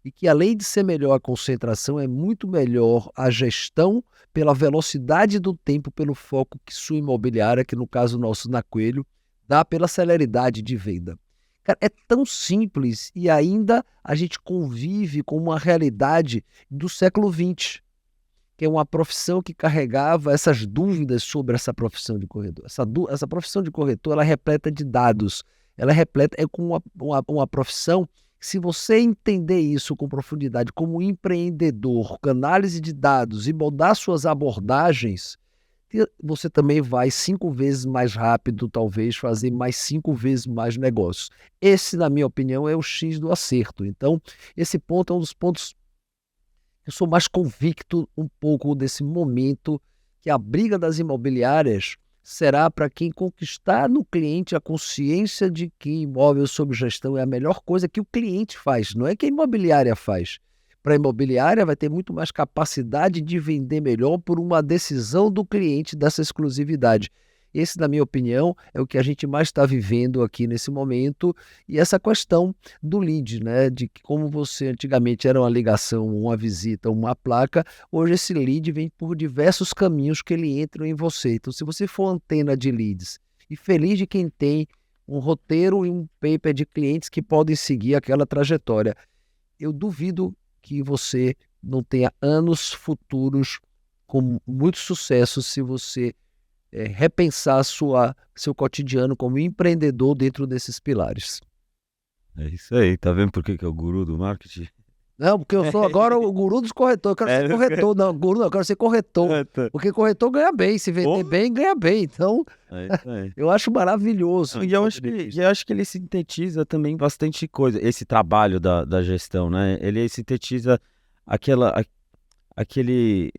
E que, além de ser melhor a concentração, é muito melhor a gestão pela velocidade do tempo, pelo foco que sua imobiliária, que no caso nosso na Coelho, dá pela celeridade de venda. Cara, é tão simples e ainda a gente convive com uma realidade do século XX, que é uma profissão que carregava essas dúvidas sobre essa profissão de corretor. Essa profissão de corretor, ela é repleta de dados, ela é repleta, é com uma profissão. Se você entender isso com profundidade como empreendedor, com análise de dados e mudar suas abordagens, você também vai 5 vezes mais rápido, talvez, fazer mais 5 vezes mais negócios. Esse, na minha opinião, é o X do acerto. Então, esse ponto é um dos pontos que eu sou mais convicto um pouco desse momento, que a briga das imobiliárias será para quem conquistar no cliente a consciência de que imóvel sob gestão é a melhor coisa que o cliente faz, não é que a imobiliária faz. Para a imobiliária vai ter muito mais capacidade de vender melhor por uma decisão do cliente dessa exclusividade. Esse, na minha opinião, é o que a gente mais está vivendo aqui nesse momento, e essa questão do lead, né? De que como você antigamente era uma ligação, uma visita, uma placa, hoje esse lead vem por diversos caminhos que ele entra em você. Então, se você for antena de leads e feliz de quem tem um roteiro e um paper de clientes que podem seguir aquela trajetória, eu duvido que você não tenha anos futuros com muito sucesso se você repensar seu cotidiano como empreendedor dentro desses pilares. É isso aí, tá vendo por que é o guru do marketing? Não, porque eu sou agora o guru dos corretores. Eu quero ser corretor. Não, guru não, eu quero ser corretor. Porque corretor ganha bem. Se vender bem, ganha bem. Então, É isso aí. eu acho maravilhoso. E eu acho que ele sintetiza também bastante coisa, esse trabalho da gestão, né? Ele sintetiza aquele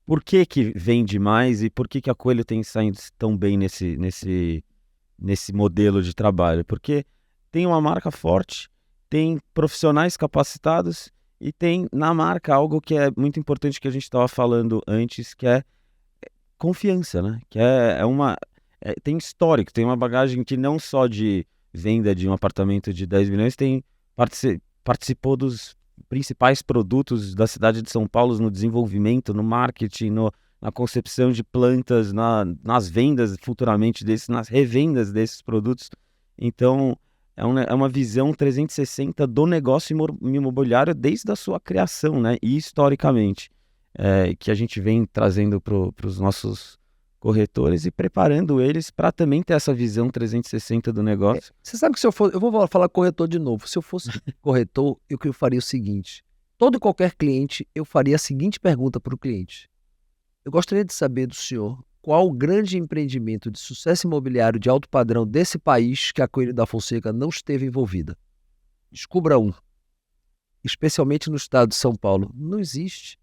por que vende mais e por que a Coelho tem saído tão bem nesse modelo de trabalho. Porque tem uma marca forte, tem profissionais capacitados e tem na marca algo que é muito importante que a gente estava falando antes, que é confiança, né? Que tem histórico, tem uma bagagem que não só de venda de um apartamento de 10 milhões, participou dos principais produtos da cidade de São Paulo no desenvolvimento, no marketing, na concepção de plantas, nas vendas futuramente nas revendas desses produtos. Então, é uma visão 360 do negócio imobiliário desde a sua criação, né? E historicamente, que a gente vem trazendo para os nossos corretores e preparando eles para também ter essa visão 360 do negócio. Você sabe que eu vou falar corretor de novo. Se eu fosse corretor, eu faria o seguinte: todo e qualquer cliente, eu faria a seguinte pergunta para o cliente. Eu gostaria de saber do senhor qual o grande empreendimento de sucesso imobiliário de alto padrão desse país que a Coelho da Fonseca não esteve envolvida. Descubra um. especialmente no estado de São Paulo, não existe.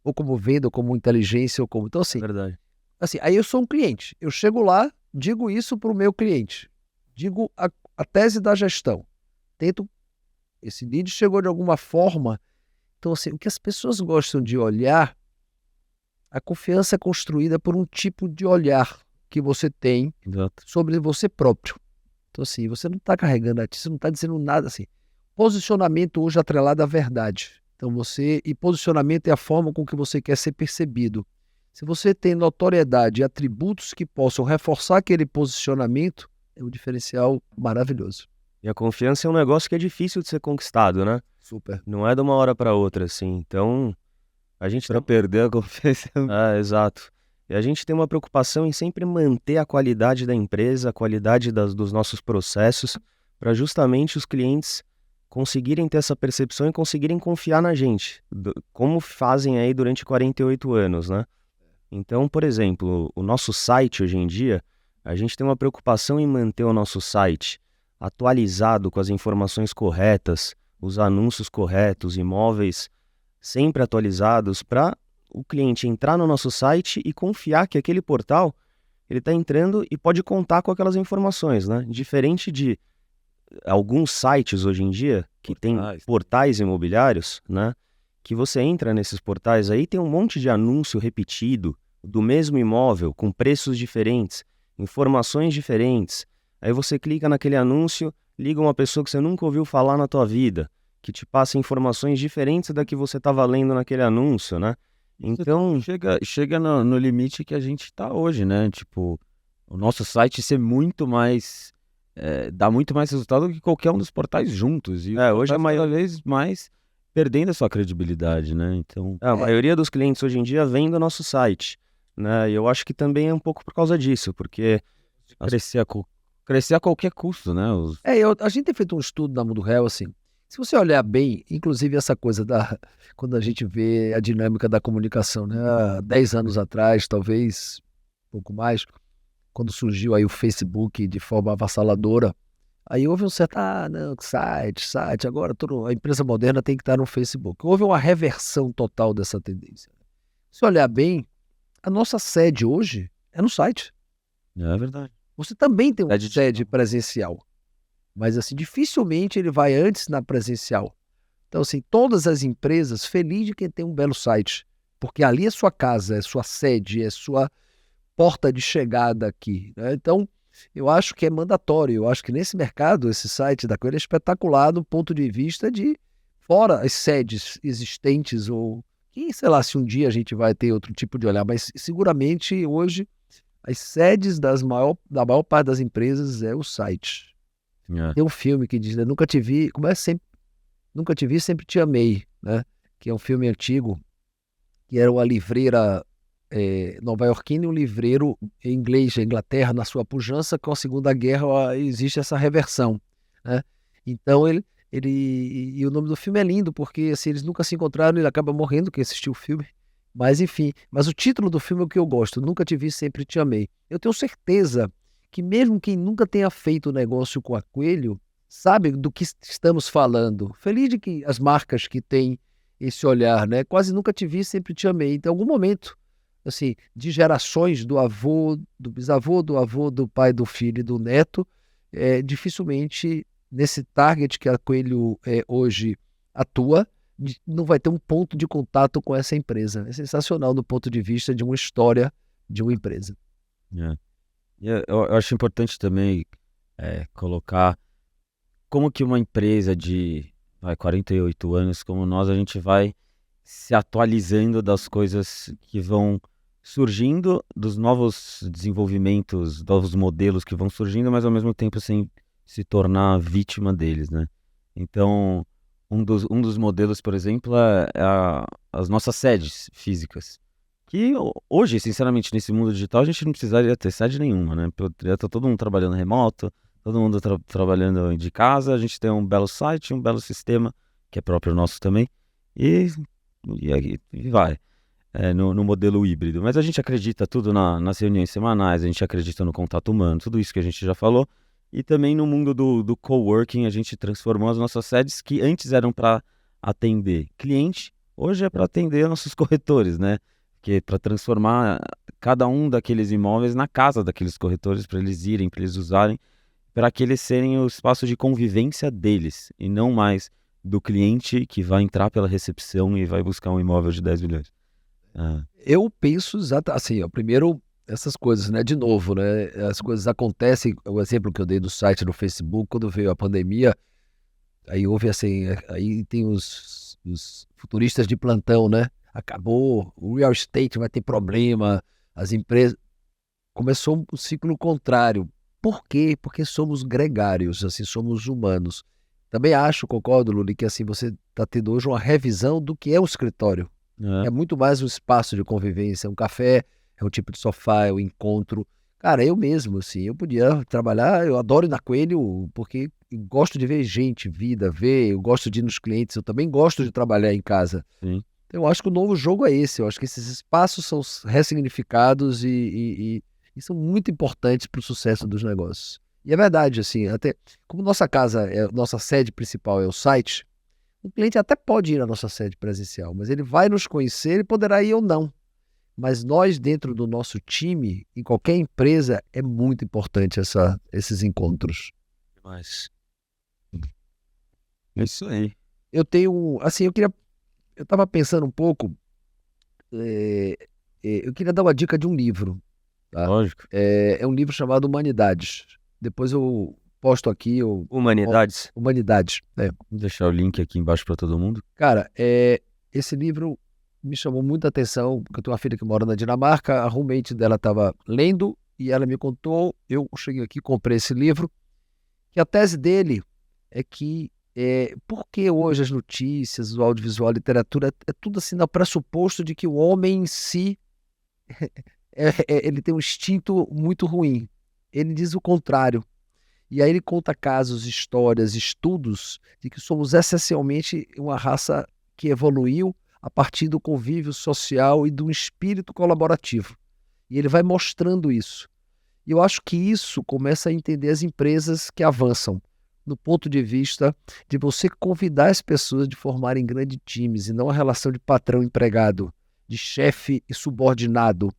Ou como venda, ou como inteligência, ou como... Então, Verdade. assim, aí eu sou um cliente. Eu chego lá, digo isso para o meu cliente. Digo a tese da gestão. Tento... Esse lead chegou de alguma forma. Então, assim, o que as pessoas gostam de olhar, a confiança é construída por um tipo de olhar que você tem Exato. sobre você próprio. Então, assim, você não está carregando a ti, você não está dizendo nada assim. Posicionamento hoje atrelado à verdade. Então, e posicionamento é a forma com que você quer ser percebido. Se você tem notoriedade e atributos que possam reforçar aquele posicionamento, é um diferencial maravilhoso. E a confiança é um negócio que é difícil de ser conquistado, né? Super. Não é de uma hora para outra, assim. Então, a gente Para perder a confiança. exato. E a gente tem uma preocupação em sempre manter a qualidade da empresa, a qualidade dos nossos processos, para justamente os clientes conseguirem ter essa percepção e conseguirem confiar na gente, como fazem aí durante 48 anos, né? Então, por exemplo, o nosso site hoje em dia, a gente tem uma preocupação em manter o nosso site atualizado com as informações corretas, os anúncios corretos, imóveis sempre atualizados para o cliente entrar no nosso site e confiar que aquele portal ele está entrando e pode contar com aquelas informações, né? Diferente de alguns sites hoje em dia que tem portais imobiliários, né? Que você entra nesses portais aí, tem um monte de anúncio repetido do mesmo imóvel, com preços diferentes, informações diferentes. Aí você clica naquele anúncio, liga uma pessoa que você nunca ouviu falar na tua vida, que te passa informações diferentes da que você estava lendo naquele anúncio, né? Então, chega no limite que a gente está hoje, né? Tipo, o nosso site ser muito mais... dá muito mais resultado do que qualquer um dos portais juntos. E hoje a cada vez mais perdendo a sua credibilidade, né? Então, a maioria dos clientes hoje em dia vem do nosso site, né? E eu acho que também é um pouco por causa disso, porque crescer a qualquer custo, né? A gente tem feito um estudo na Mundo Real, assim, se você olhar bem, inclusive essa coisa quando a gente vê a dinâmica da comunicação, né? Há 10 anos atrás, talvez um pouco mais, quando surgiu aí o Facebook de forma avassaladora, aí houve um certo, não, site, agora a empresa moderna tem que estar no Facebook. Houve uma reversão total dessa tendência. Se olhar bem, a nossa sede hoje é no site. É verdade. Você também tem uma Sede sede presencial, mas assim, dificilmente ele vai antes na presencial. Então, assim, todas as empresas, feliz de quem tem um belo site, porque ali é sua casa, é sua sede, é sua porta de chegada aqui, né? Então, eu acho que é mandatório. Eu acho que nesse mercado, esse site da Coelho é espetacular do ponto de vista de fora as sedes existentes ou quem, sei lá, se um dia a gente vai ter outro tipo de olhar, mas seguramente hoje as sedes da maior parte das empresas é o site. Tem um filme que diz, né, nunca te vi, nunca te vi, sempre te amei, né? Que é um filme antigo, que era uma livreira nova-iorquina e um livreiro inglês, da Inglaterra, na sua pujança, com a Segunda Guerra existe essa reversão, né? Então e o nome do filme é lindo, porque assim, eles nunca se encontraram, ele acaba morrendo, quem assistiu o filme, mas enfim, mas o título do filme é o que eu gosto, Nunca Te Vi, Sempre Te Amei. Eu tenho certeza que mesmo quem nunca tenha feito negócio com a Coelho, sabe do que estamos falando. Feliz de que as marcas que têm esse olhar, né? Quase nunca te vi, sempre te amei. Então, em algum momento, assim, de gerações do avô, do bisavô, do avô, do pai, do filho e do neto, dificilmente nesse target que a Coelho hoje atua, não vai ter um ponto de contato com essa empresa. É sensacional do ponto de vista de uma história de uma empresa. Eu acho importante também colocar como que uma empresa de 48 anos como nós, a gente vai se atualizando das coisas que vão surgindo, dos novos desenvolvimentos, novos modelos que vão surgindo, mas ao mesmo tempo sem se tornar vítima deles, né? Então, um dos modelos, por exemplo, é as nossas sedes físicas. Que hoje, sinceramente, nesse mundo digital, a gente não precisaria ter sede nenhuma, né? Já tá todo mundo trabalhando remoto, todo mundo trabalhando de casa, a gente tem um belo site, um belo sistema, que é próprio nosso também, e vai, no modelo híbrido. Mas a gente acredita tudo nas reuniões semanais, a gente acredita no contato humano, tudo isso que a gente já falou, e também no mundo do coworking, a gente transformou as nossas sedes, que antes eram para atender cliente, hoje é para atender nossos corretores, né? Que é para transformar cada um daqueles imóveis na casa daqueles corretores, para eles irem, para eles usarem, para que eles serem o espaço de convivência deles, e não mais do cliente que vai entrar pela recepção e vai buscar um imóvel de 10 milhões. Eu penso assim, ó, primeiro essas coisas, né? De novo, né? As coisas acontecem. O exemplo que eu dei do site no Facebook, quando veio a pandemia, aí houve assim, aí tem os futuristas de plantão, né? Acabou, o real estate vai ter problema, as empresas. Começou um ciclo contrário. Por quê? Porque somos gregários, assim, somos humanos. Também acho, concordo, Luli, que assim, você está tendo hoje uma revisão do que é um escritório. É muito mais um espaço de convivência, um café, é um tipo de sofá, é um encontro. Cara, eu mesmo, assim, eu podia trabalhar, eu adoro ir na Coelho, porque eu gosto de ver gente, vida, eu gosto de ir nos clientes, eu também gosto de trabalhar em casa. Sim. Então, eu acho que o novo jogo é esse, eu acho que esses espaços são ressignificados e são muito importantes para o sucesso dos negócios. E é verdade, assim, até como nossa casa, nossa sede principal é o site, o cliente até pode ir à nossa sede presencial, mas ele vai nos conhecer, ele poderá ir ou não. Mas nós, dentro do nosso time, em qualquer empresa, é muito importante esses encontros. Mas É isso aí. Eu tenho, assim, eu estava pensando um pouco, eu queria dar uma dica de um livro, tá? Lógico. É um livro chamado Humanidades. Depois eu posto aqui, Humanidades? Humanidades, né? Vou deixar o link aqui embaixo para todo mundo. Cara, esse livro me chamou muita atenção, porque eu tenho uma filha que mora na Dinamarca, a roommate dela estava lendo e ela me contou, eu cheguei aqui, comprei esse livro, que a tese dele é que por que hoje as notícias, o audiovisual, a literatura, é tudo assim no pressuposto de que o homem em si, ele tem um instinto muito ruim. Ele diz o contrário. E aí ele conta casos, histórias, estudos de que somos essencialmente uma raça que evoluiu a partir do convívio social e do espírito colaborativo. E ele vai mostrando isso. E eu acho que isso começa a entender as empresas que avançam, no ponto de vista de você convidar as pessoas de formarem grandes times e não a relação de patrão-empregado, de chefe e subordinado.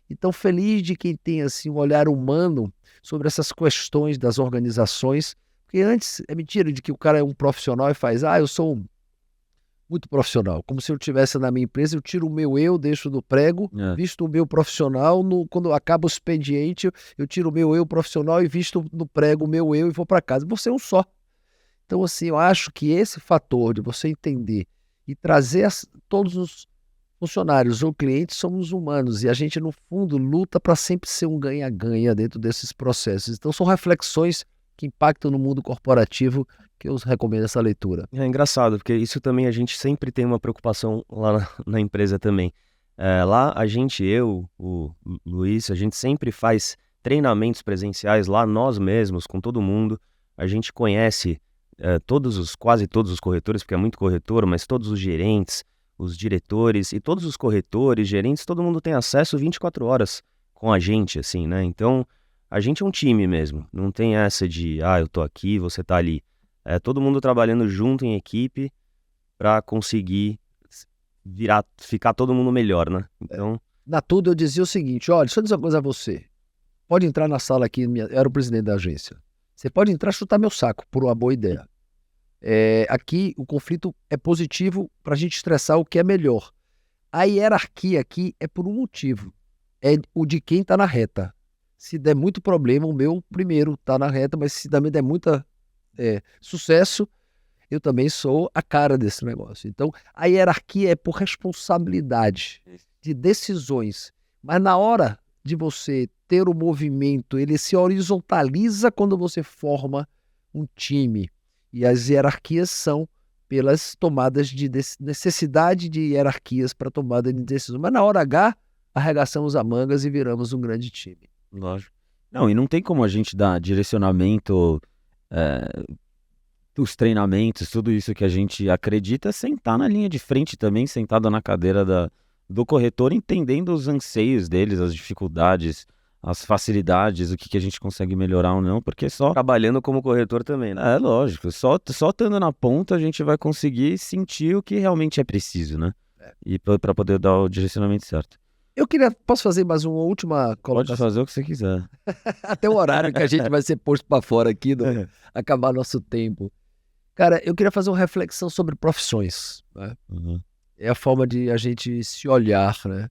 Então, feliz de quem tem assim, um olhar humano sobre essas questões das organizações, porque antes é mentira de que o cara é um profissional e faz, eu sou muito profissional, como se eu tivesse na minha empresa, eu tiro o meu eu, deixo no prego, visto o meu profissional, quando acaba o expediente, eu tiro o meu eu profissional e visto no prego o meu eu e vou para casa. Você é um só. Então, assim, eu acho que esse fator de você entender e trazer todos os funcionários ou clientes, somos humanos e a gente, no fundo, luta para sempre ser um ganha-ganha dentro desses processos. Então, são reflexões que impactam no mundo corporativo que eu recomendo essa leitura. É engraçado, porque isso também a gente sempre tem uma preocupação lá na empresa também. Lá a gente, eu, o Luiz, a gente sempre faz treinamentos presenciais lá nós mesmos, com todo mundo. A gente conhece quase todos os corretores, porque é muito corretor, mas todos os gerentes, os diretores e todos os corretores, gerentes, todo mundo tem acesso 24 horas com a gente, assim, né? Então, a gente é um time mesmo. Não tem essa de, eu tô aqui, você tá ali. É todo mundo trabalhando junto em equipe para conseguir ficar todo mundo melhor, né? Então, Na Tudo eu dizia o seguinte, olha, deixa eu dizer uma coisa a você. Pode entrar na sala aqui, eu era o presidente da agência. Você pode entrar e chutar meu saco por uma boa ideia. Aqui o conflito é positivo para a gente estressar o que é melhor. A hierarquia aqui é por um motivo. É o de quem está na reta. Se der muito problema, o meu primeiro está na reta, mas se também der muita sucesso, eu também sou a cara desse negócio. Então, a hierarquia é por responsabilidade de decisões. Mas na hora de você ter o movimento, ele se horizontaliza quando você forma um time. E as hierarquias são pelas tomadas de necessidade de hierarquias para tomada de decisões. Mas na hora H, arregaçamos as mangas e viramos um grande time. Lógico. Não, e não tem como a gente dar direcionamento, os treinamentos, tudo isso que a gente acredita, sem estar na linha de frente também, sentado na cadeira do corretor, entendendo os anseios deles, as dificuldades, as facilidades, o que a gente consegue melhorar ou não, porque só... Trabalhando como corretor também, né? É lógico, só estando na ponta a gente vai conseguir sentir o que realmente é preciso, né? E para poder dar o direcionamento certo. Posso fazer mais uma última Pode colocação? fazer o que você quiser. Até o horário que a gente vai ser posto para fora aqui, acabar nosso tempo. Cara, eu queria fazer uma reflexão sobre profissões, né? Uhum. É a forma de a gente se olhar, né?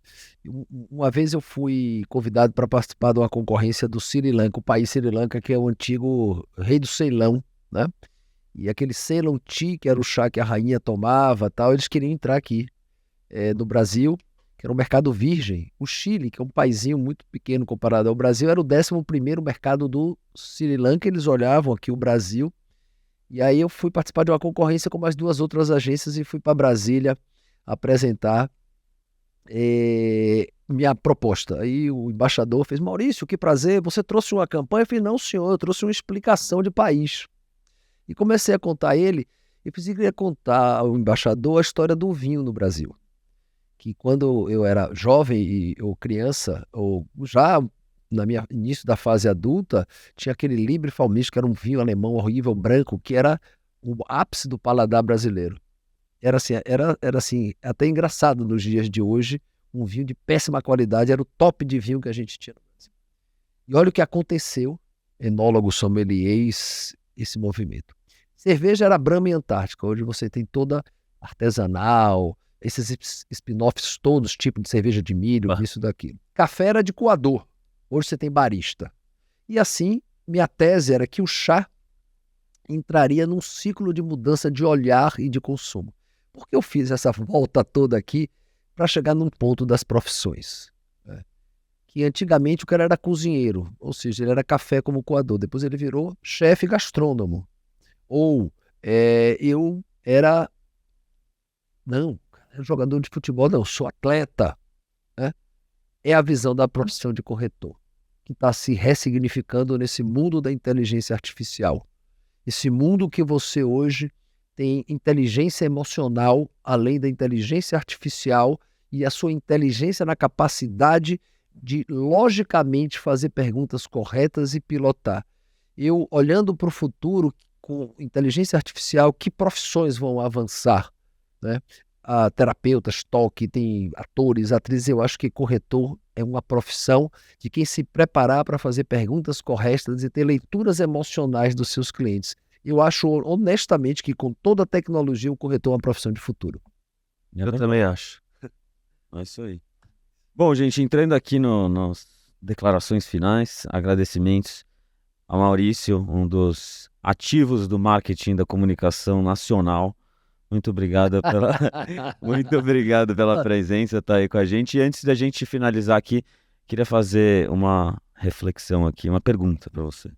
Uma vez eu fui convidado para participar de uma concorrência do Sri Lanka, o país Sri Lanka, que é o antigo rei do Ceilão, né? E aquele Ceylon Tea, que era o chá que a rainha tomava, tal, eles queriam entrar aqui no Brasil, que era um mercado virgem. O Chile, que é um paizinho muito pequeno comparado ao Brasil, era o 11º mercado do Sri Lanka. Eles olhavam aqui o Brasil. E aí eu fui participar de uma concorrência com mais 2 outras agências e fui para Brasília apresentar minha proposta. Aí o embaixador fez: Maurício, que prazer, você trouxe uma campanha? Eu falei: não, senhor, eu trouxe uma explicação de país. E comecei a contar a ele, eu queria contar ao embaixador a história do vinho no Brasil. Que quando eu era jovem ou criança, ou já na minha início da fase adulta, tinha aquele Libre Faumist, que era um vinho alemão horrível, branco, que era o ápice do paladar brasileiro. Era assim, até engraçado nos dias de hoje, um vinho de péssima qualidade, era o top de vinho que a gente tinha no Brasil. E olha o que aconteceu, enólogos, sommeliers, esse movimento. Cerveja era Brahma e Antártica, hoje você tem toda artesanal, esses spin-offs todos, tipo de cerveja de milho, isso daquilo. Café era de coador, hoje você tem barista. E assim, minha tese era que o chá entraria num ciclo de mudança de olhar e de consumo. Por que eu fiz essa volta toda aqui para chegar num ponto das profissões? Que antigamente o cara era cozinheiro, ou seja, ele era café como coador, depois ele virou chefe gastrônomo. Ou eu era... Não, jogador de futebol, não, sou atleta. Né? É a visão da profissão de corretor, que está se ressignificando nesse mundo da inteligência artificial. Esse mundo que você hoje tem inteligência emocional, além da inteligência artificial, e a sua inteligência na capacidade de, logicamente, fazer perguntas corretas e pilotar. Eu, olhando para o futuro, com inteligência artificial, que profissões vão avançar? Né? Terapeutas, toque, tem atores, atrizes. Eu acho que corretor é uma profissão de quem se preparar para fazer perguntas corretas e ter leituras emocionais dos seus clientes. Eu acho, honestamente, que com toda a tecnologia o corretor é uma profissão de futuro. Eu também acho. É isso aí. Bom, gente, entrando aqui nas declarações finais, agradecimentos a Maurício, um dos ativos do marketing da comunicação nacional. Muito obrigado pela presença, tá aí com a gente. E antes da gente finalizar aqui, queria fazer uma reflexão aqui, uma pergunta para você.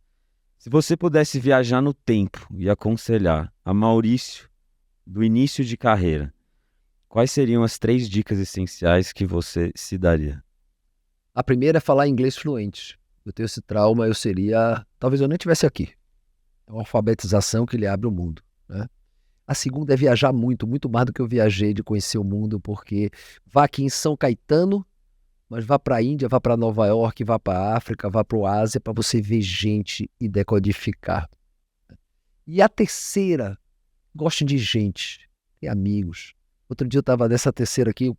Se você pudesse viajar no tempo e aconselhar a Maurício do início de carreira, quais seriam as 3 dicas essenciais que você se daria? A primeira é falar inglês fluente. Eu tenho esse trauma, talvez eu nem estivesse aqui. É uma alfabetização que lhe abre o mundo, né? A segunda é viajar muito, muito mais do que eu viajei, de conhecer o mundo, porque vá aqui em São Caetano, mas vá para a Índia, vá para Nova York, vá para a África, vá para o Ásia, para você ver gente e decodificar. E a terceira, goste de gente, ter amigos. Outro dia eu estava nessa terceira aqui,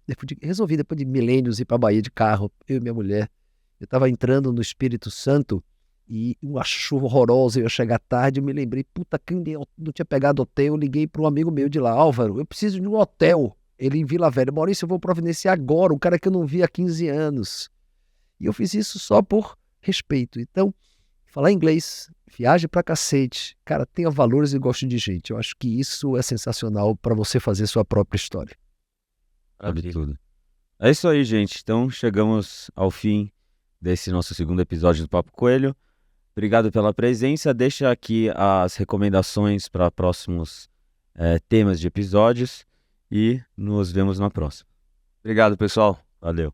resolvi depois de milênios ir para a Bahia de carro, eu e minha mulher. Eu estava entrando no Espírito Santo e uma chuva horrorosa, eu ia chegar tarde, eu me lembrei, puta, quem não tinha pegado hotel, eu liguei para um amigo meu de lá: Álvaro, eu preciso de um hotel. Ele em Vila Velha: Maurício, eu vou providenciar agora, um cara que eu não vi há 15 anos. E eu fiz isso só por respeito. Então, falar inglês, viaje pra cacete, cara, tenha valores e goste de gente. Eu acho que isso é sensacional para você fazer sua própria história. Sabe tudo. É isso aí, gente. Então, chegamos ao fim desse nosso segundo episódio do Papo Coelho. Obrigado pela presença. Deixa aqui as recomendações para próximos temas de episódios e nos vemos na próxima. Obrigado, pessoal. Valeu.